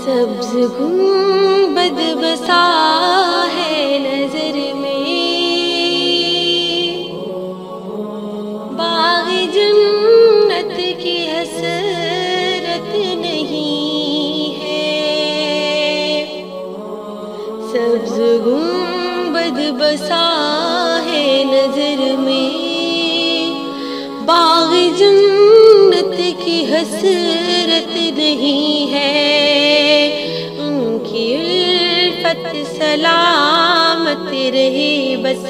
سبز گنبد بسا ہے نظر میں، باغ جنت کی حسرت نہیں ہے۔ سبز گنبد بسا ہے نظر میں، باغ جنت کی حسرت نہیں ہے۔ ان کی الفت سلامت رہے بس،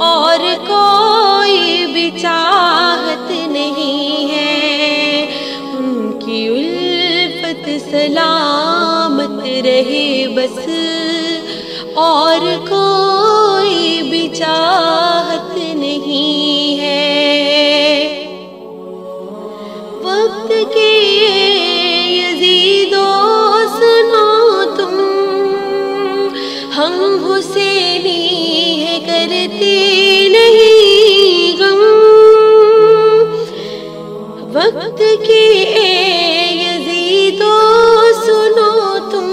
اور کوئی بھی چاہت نہیں ہے۔ ان کی الفت سلامت رہے بس، اور کوئی بھی چاہت نہیں ہے۔ وقت کے یزیدو سنو تم، ہم حسینی ہے کرتے نہیں غم۔ وقت کے یزیدو سنو تم،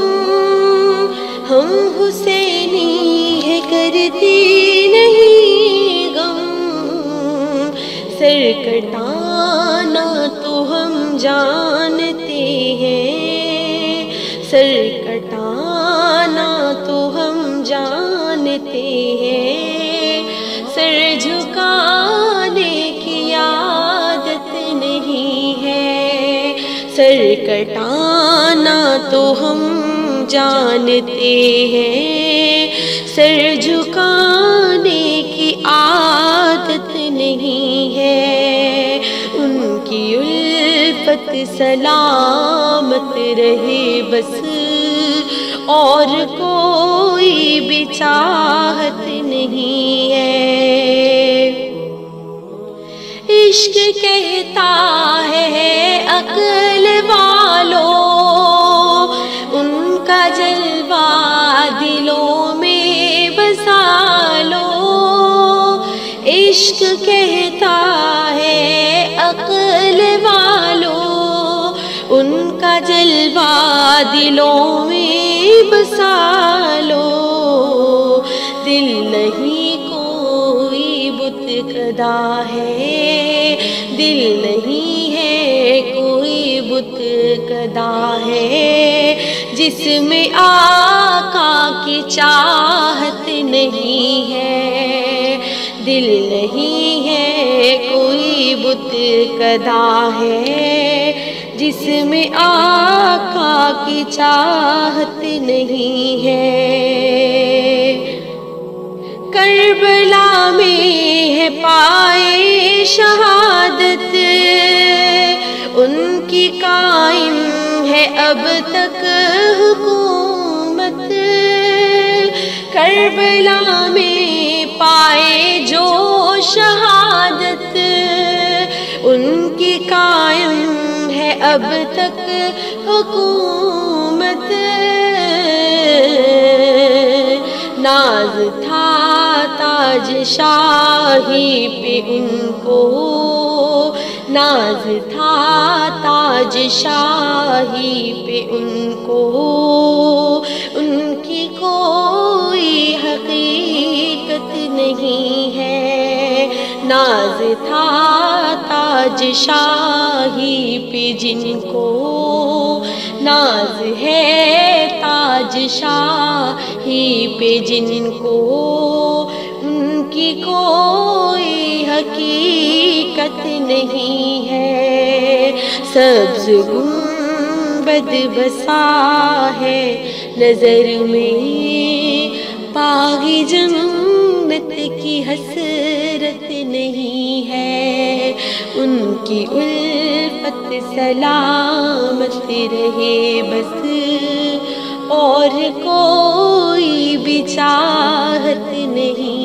ہم حسینی ہے کرتے نہیں غم۔ سر کٹانا تو ہم جانتے ہیں، سر کٹانا تو ہم جانتے ہیں، سر جھکانے کی عادت نہیں ہے۔ سر کٹانا تو ہم جانتے ہیں، سر جھکانے کی عادت نہیں ہے۔ ان کی الفت سلامت رہے بس، اور کوئی بھی چاہت نہیں ہے۔ عشق کہتا ہے عقل والو، ان کا جلوہ دلوں میں بسا لو۔ عشق کہتا ہے عقل والو، ان کا جلوہ دلوں میں بسا لو۔ دل نہیں کوئی بت کدا ہے، دل نہیں ہے کوئی بت کدا ہے، جس میں آقا کی چاہت نہیں ہے۔ دل نہیں ہے کوئی بت کدا ہے، جس میں آقا کی چاہت نہیں ہے۔ کربلا میں ہے پائے شہادت، ان کی قائم ہے اب تک حکومت۔ کربلا میں پائے جو شہادت، ان کی قائم ہے اب تک حکومت۔ ناز تھا تاج شاہی پہ ان کو، ناز تھا تاج شاہی پہ ان کو، ان کی کوئی حقیقت نہیں ہے۔ ناز تھا تاج شاہی پہ جن کو، ناز ہے تاج شاہی پہ جن کو، ان کی کوئی حقیقت نہیں ہے۔ سبز گنبد بسا ہے نظر میں، باغ جنت کی حسرت نہیں ہے۔ ان کی الفت سلامت رہے بس، اور کوئی بھی چاہت نہیں